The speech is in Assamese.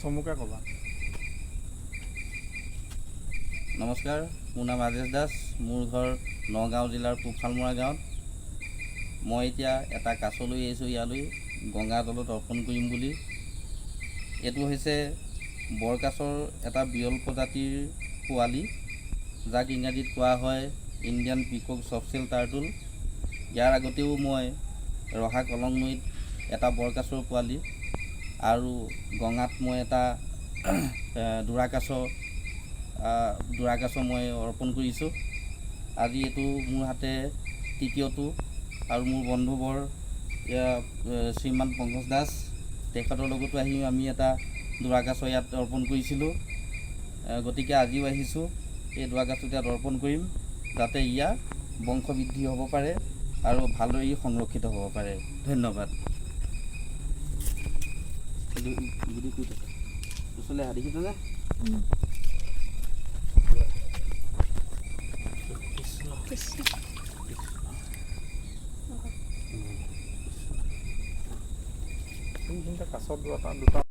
চমুকৈ ক'বা। নমস্কাৰ, মোৰ নাম ৰাজেশ দাস। মোৰ ঘৰ নগাঁও জিলাৰ পূবশালমৰা গাঁৱত। মই এতিয়া এটা কাছ লৈ আহিছোঁ ইয়ালৈ গংগা দলত অৰ্পণ কৰিম বুলি। এইটো হৈছে বৰকাছৰ এটা বিৰল প্ৰজাতিৰ পোৱালি, যাক ইংৰাজীত কোৱা হয় ইণ্ডিয়ান পিকক চফ্টেল টাৰ্টল। ইয়াৰ আগতেও মই ৰহা কলংনৈত এটা বৰকাছৰ পোৱালি আৰু গঙাত মই এটা দুৰাকাছ মই অৰ্পণ কৰিছোঁ। আজি এইটো মোৰ হাতে তৃতীয়টো আৰু মোৰ বন্ধুবৰ শ্ৰীমান পংকজ দাস, তেখেতৰ লগতো আহি আমি এটা দুৰাকাছ ইয়াত অৰ্পণ কৰিছিলোঁ। গতিকে আজিও আহিছোঁ এই দুৰাকাছটো ইয়াত অৰ্পণ কৰিম, যাতে ইয়াৰ বংশবৃদ্ধি হ'ব পাৰে আৰু ভালদৰে সংৰক্ষিত হ'ব পাৰে। ধন্যবাদ। কাছত দুটা